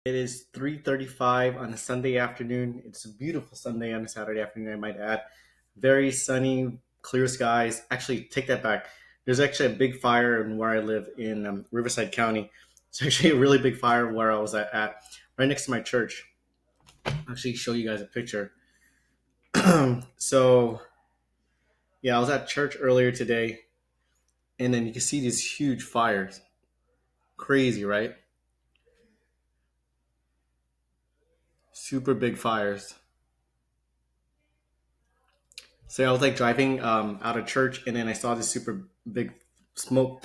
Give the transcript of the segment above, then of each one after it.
It is 3:35 on a Sunday afternoon. It's a beautiful Sunday on a Saturday afternoon, I might add. Very sunny, clear skies. Actually, take that back. There's actually a big fire in where I live in Riverside County. It's actually a really big fire where I was at right next to my church. I'll actually show you guys a picture. So, yeah, I was at church earlier today, and then you can see these huge fires. Crazy, right? Super big fires. So I was like driving out of church, and then I saw this super big smoke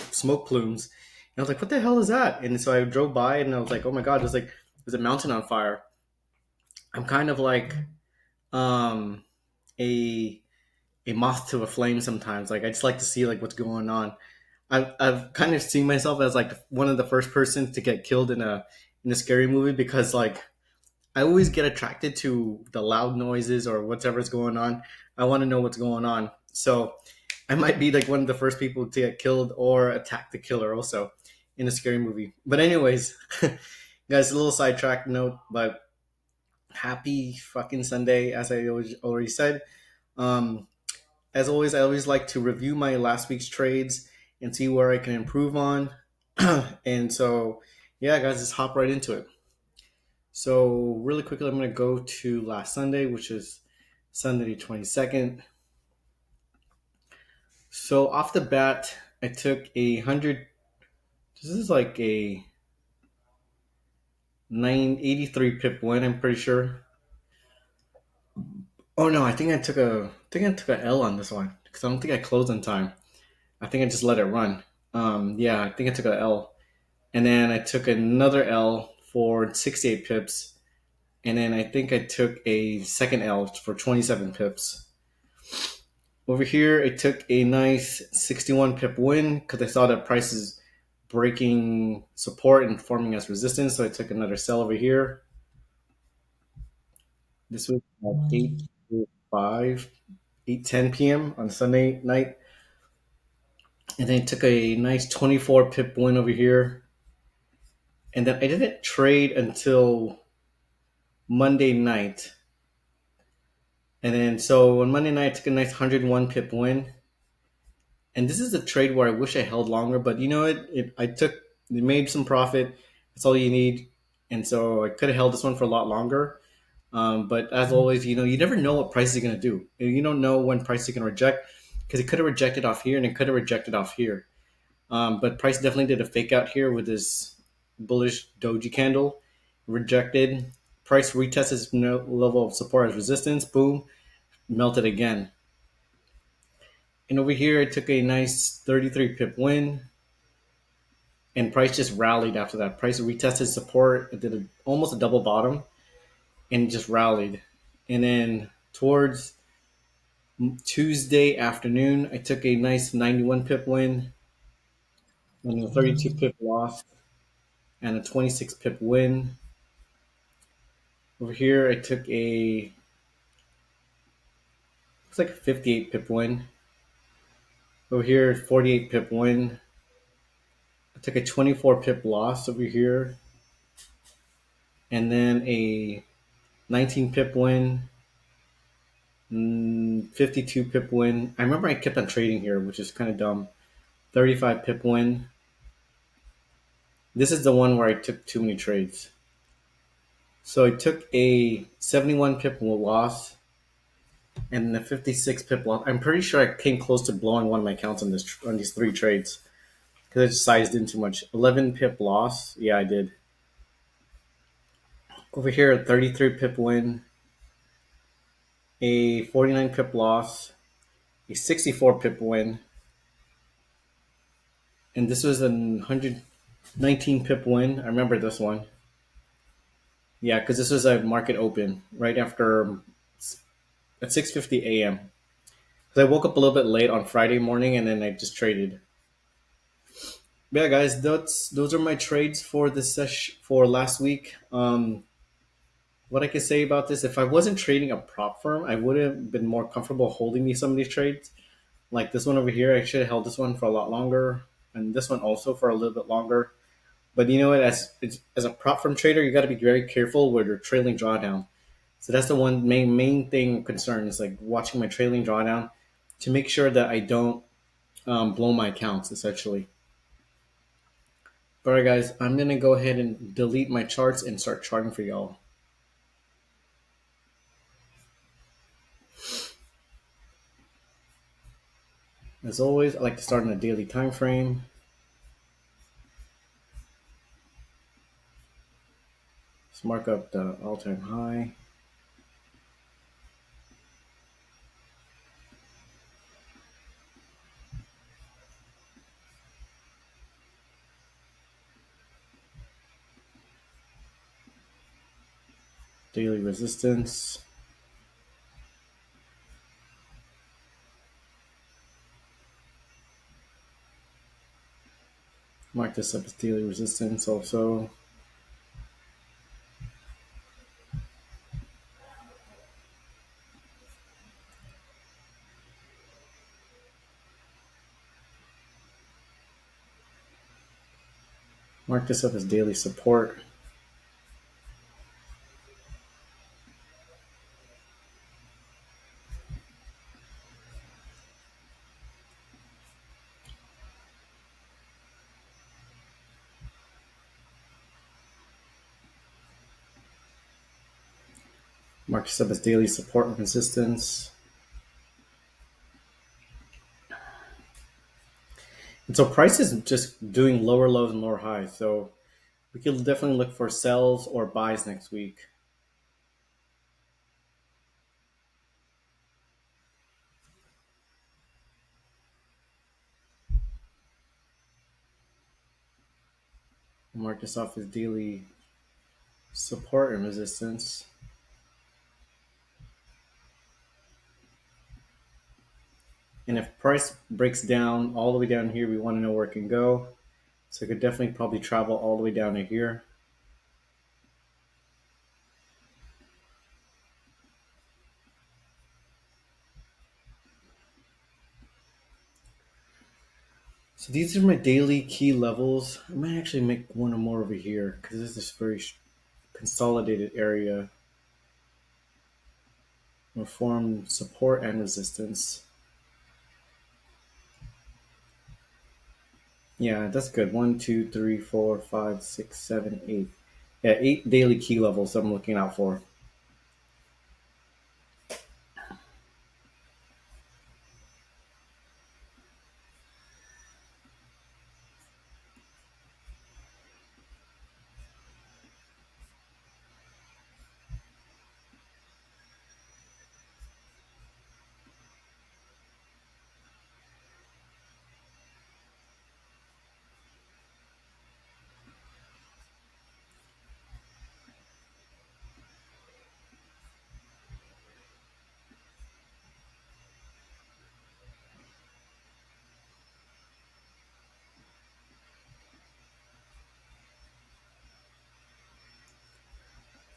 plumes, and I was like, "What the hell is that?" And so I drove by, and I was like, "Oh my god, there's a mountain on fire." I'm kind of like um, a a moth to a flame sometimes. Like I just like to see like what's going on. I've kind of seen myself as like one of the first persons to get killed in a scary movie because like I always get attracted to the loud noises or whatever's going on. I want to know what's going on. So I might be like one of the first people to get killed or attack the killer also in a scary movie. But anyways, guys, a little sidetrack note, but happy fucking Sunday, as I already said. Um, as always, I always like to review my last week's trades and see where I can improve on. And so, yeah, guys, just hop right into it. So, really quickly, I'm going to go to last Sunday, which is Sunday the 22nd. So, off the bat, I took 100. This is like a 983 pip win, I'm pretty sure. Oh no, I think I took a L on this one because I don't think I closed on time. I think I just let it run. Yeah, I think I took a L, and then I took another L for 68 pips, and then I think I took a second L for 27 pips. Over here, I took a nice 61 pip win because I saw that prices breaking support and forming as resistance. So I took another sell over here. This was at 8:05, 8:10 p.m. on Sunday night. And then I took a nice 24 pip win over here. And then I didn't trade until Monday night. And then so on Monday night, I took a nice 101 pip win. And this is a trade where I wish I held longer, but you know it made some profit. That's all you need. And so I could have held this one for a lot longer. But as always, you never know what price is going to do. You don't know when price is going to reject because it could have rejected off here and it could have rejected off here. But price definitely did a fake out here with this bullish doji candle, rejected. Price retests its level of support as resistance. Boom, melted again. And over here, I took a nice 33 pip win, and price just rallied after that. Price retested support. It did almost a double bottom and just rallied. And then towards Tuesday afternoon, I took a nice 91 pip win and a 32 pip loss and a 26 pip win. Over here, I took looks like a 58 pip win. Over here, 48 pip win. I took a 24 pip loss over here, and then a 19 pip win, 52 pip win. I remember I kept on trading here, which is kind of dumb. 35 pip win. This is the one where I took too many trades. So I took a 71 pip loss and a 56 pip loss. I'm pretty sure I came close to blowing one of my accounts on these three trades because I just sized in too much. 11 pip loss. Yeah, I did. Over here, a 33 pip win, a 49 pip loss, a 64 pip win, and this was a 119 pip win. I remember this one. Yeah, because this was a market open right after at 6:50 a.m. Because I woke up a little bit late on Friday morning and then I just traded. But yeah, guys, those are my trades for this session for last week. What I can say about this, if I wasn't trading a prop firm, I would have been more comfortable holding some of these trades. Like this one over here, I should have held this one for a lot longer, and this one also for a little bit longer. But you know what? As a prop firm trader, you got to be very careful with your trailing drawdown. So that's the one main thing concern is like watching my trailing drawdown to make sure that I don't blow my accounts essentially. All right, guys, I'm gonna go ahead and delete my charts and start charting for y'all. As always, I like to start on a daily time frame. Let's mark up the all-time high. Daily resistance. Mark this up as daily resistance also. Mark this up as daily support. Mark this up as daily support and resistance. And so price is just doing lower lows and lower highs. So we could definitely look for sells or buys next week. Mark this off as daily support and resistance. And if price breaks down all the way down here, we want to know where it can go. So it could definitely probably travel all the way down to here. So these are my daily key levels. I might actually make one or more over here because this is very consolidated area. We'll form support and resistance. Yeah, that's good. 1, 2, 3, 4, 5, 6, 7, 8. Yeah, 8 daily key levels I'm looking out for.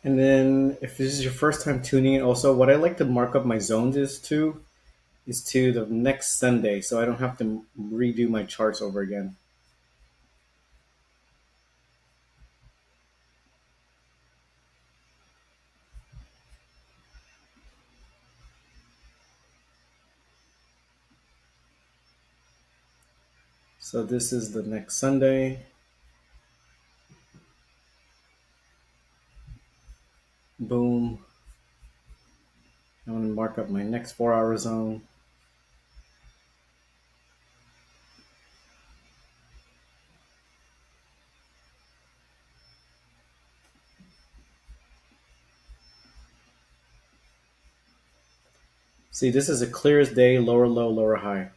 And then if this is your first time tuning in, also what I like to mark up my zones is to the next Sunday, so I don't have to redo my charts over again. So this is the next Sunday. Boom. I'm going to mark up my next 4-hour zone. See, this is a clear as day, lower low, lower high.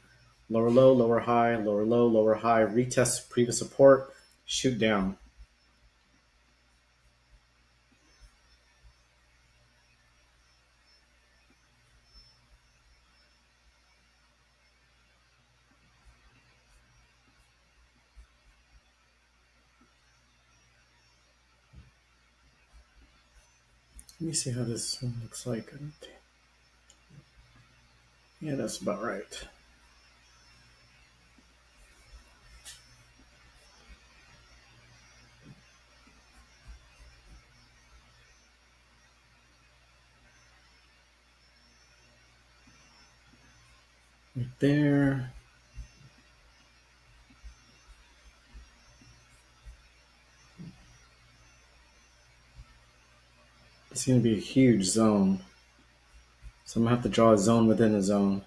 Lower low, lower high, lower low, lower high, retest previous support, shoot down. Let me see how this one looks like. Yeah, that's about right. Right there. It's going to be a huge zone. So I'm going to have to draw a zone within a zone.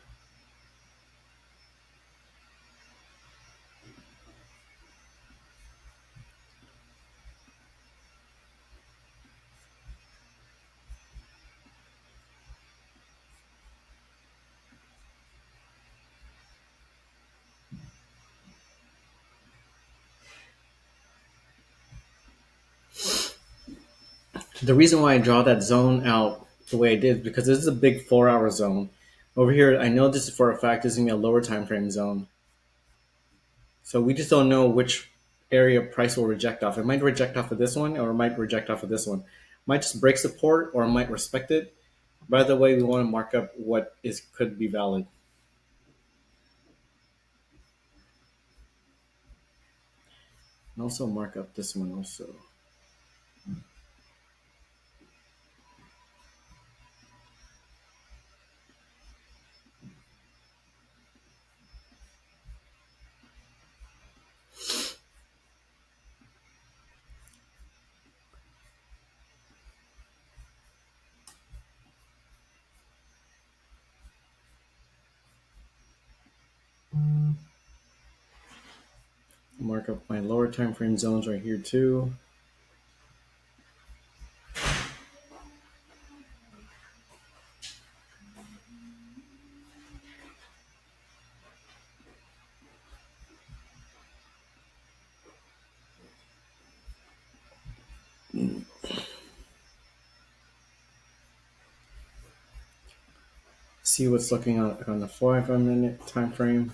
The reason why I draw that zone out the way I did is because this is a big 4 hour zone. Over here, I know this is for a fact, this is going to be a lower time frame zone. So we just don't know which area price will reject off. It might reject off of this one, or it might reject off of this one. It might just break support, or it might respect it. By the way, we want to mark up what is could be valid. And also mark up this one also. Mark up my lower time frame zones right here too. See what's looking on the 5 minute time frame.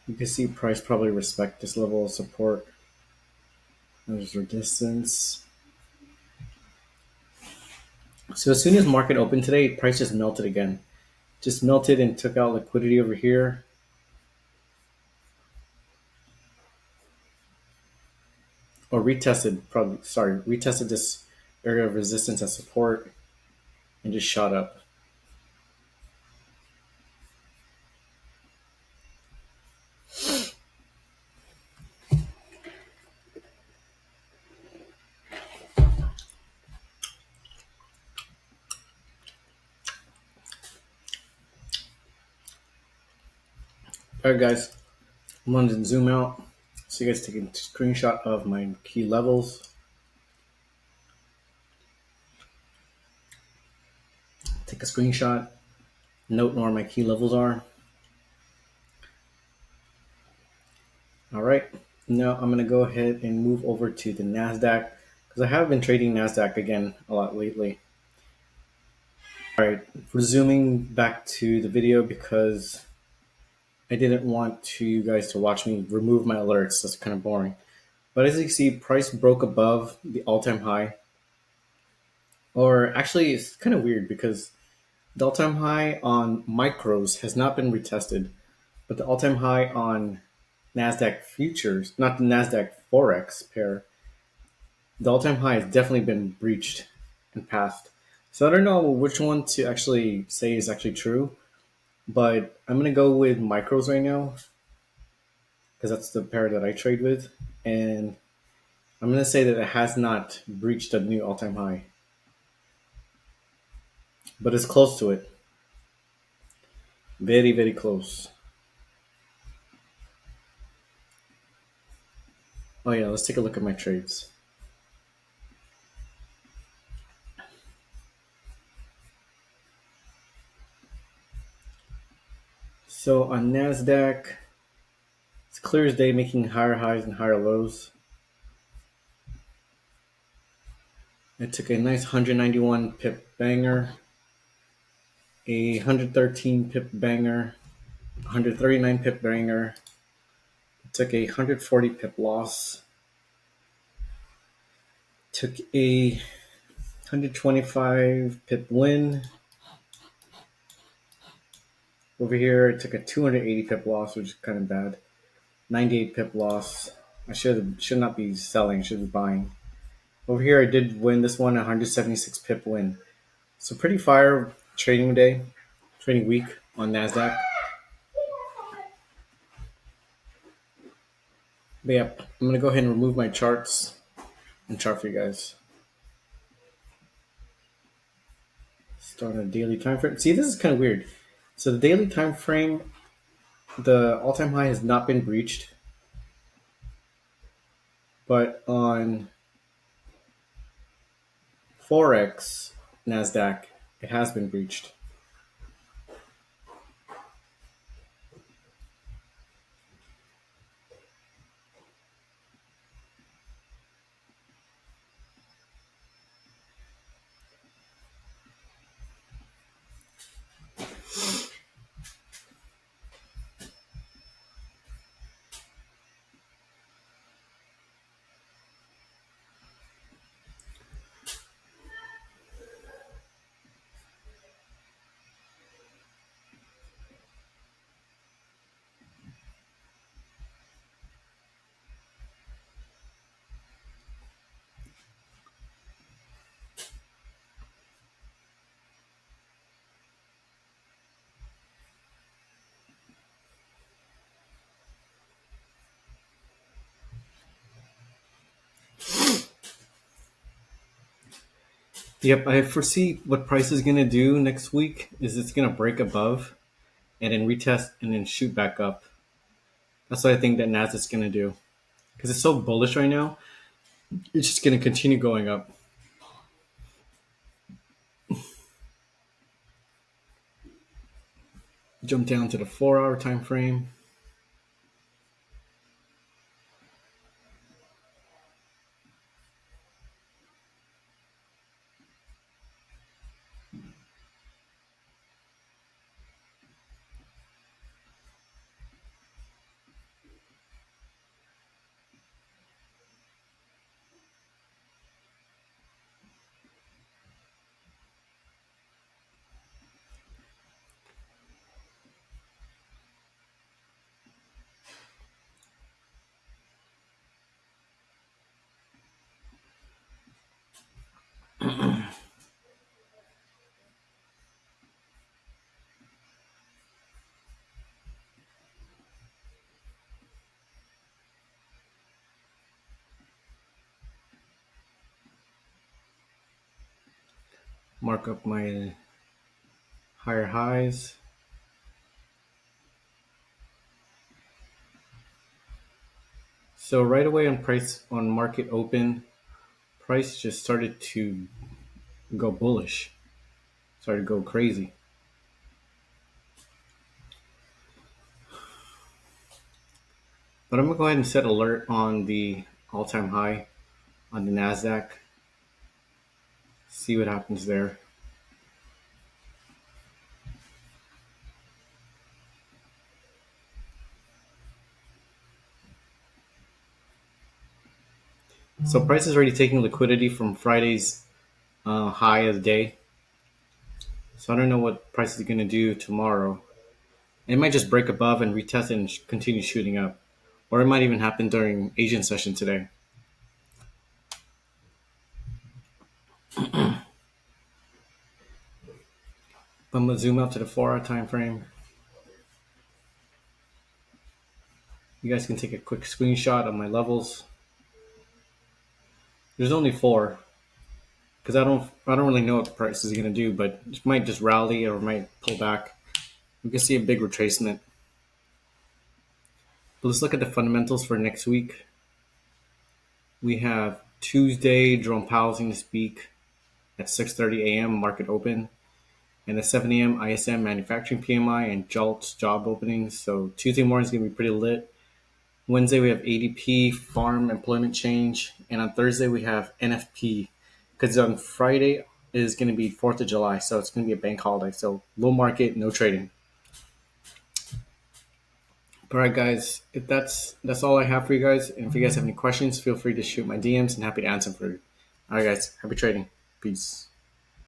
You can see price probably respect this level of support. There's resistance. So as soon as market opened today, price just melted again. Just melted and took out liquidity over here. Or retested, probably, sorry, retested this area of resistance as support and just shot up. All right, guys, I'm going to zoom out so you guys take a screenshot of my key levels. Take a screenshot, note where my key levels are. All right, now I'm going to go ahead and move over to the NASDAQ because I have been trading NASDAQ again a lot lately. All right, resuming back to the video because I didn't want you guys to watch me remove my alerts. That's kind of boring. But as you see, price broke above the all-time high. Or actually, it's kind of weird because the all-time high on micros has not been retested, but the all-time high on NASDAQ futures, not the NASDAQ Forex pair, the all-time high has definitely been breached and passed. So I don't know which one to actually say is actually true, but I'm going to go with micros right now because that's the pair that I trade with. And I'm going to say that it has not breached a new all-time high, but it's close to it. Very, very close. Oh yeah, let's take a look at my trades. So on NASDAQ, it's clear as day making higher highs and higher lows. I took a nice 191 pip banger, a 113 pip banger, 139 pip banger. I took a 140 pip loss. Took a 125 pip win. Over here, I took a 280 pip loss, which is kind of bad. 98 pip loss. I should not be selling, should be buying. Over here, I did win this one, 176 pip win. So pretty fire trading day, trading week on Nasdaq. But yeah, I'm gonna go ahead and remove my charts and chart for you guys. Start on a daily time frame. See, this is kind of weird. So the daily time frame, the all-time high has not been breached, but on Forex Nasdaq, it has been breached. Yep, I foresee what price is gonna do next week is it's gonna break above and then retest and then shoot back up. That's what I think that Nasdaq's gonna do because it's so bullish right now. It's just gonna continue going up. Jump down to the 4 hour time frame. Mark up my higher highs. So right away on price on market open, price just started to go bullish, started to go crazy. But I'm gonna go ahead and set alert on the all-time high on the Nasdaq. See what happens there. So price is already taking liquidity from Friday's high of the day. So I don't know what price is gonna do tomorrow. It might just break above and retest and continue shooting up, or it might even happen during Asian session today. But I'm gonna zoom out to the 4 hour time frame. You guys can take a quick screenshot of my levels. There's only four because I don't really know what the price is gonna do, but it might just rally or it might pull back. We can see a big retracement. But let's look at the fundamentals for next week. We have Tuesday, Jerome Powell's going to speak at 6:30 a.m. market open, and at 7 a.m. ISM manufacturing PMI and JOLTS job openings. So Tuesday morning is going to be pretty lit. Wednesday we have ADP farm employment change, and on Thursday we have NFP because on Friday is going to be 4th of July, so it's going to be a bank holiday. So low market, no trading. All right, guys. If that's all I have for you guys. And if you guys have any questions, feel free to shoot my DMs and happy to answer for you. All right, guys. Happy trading. Peace.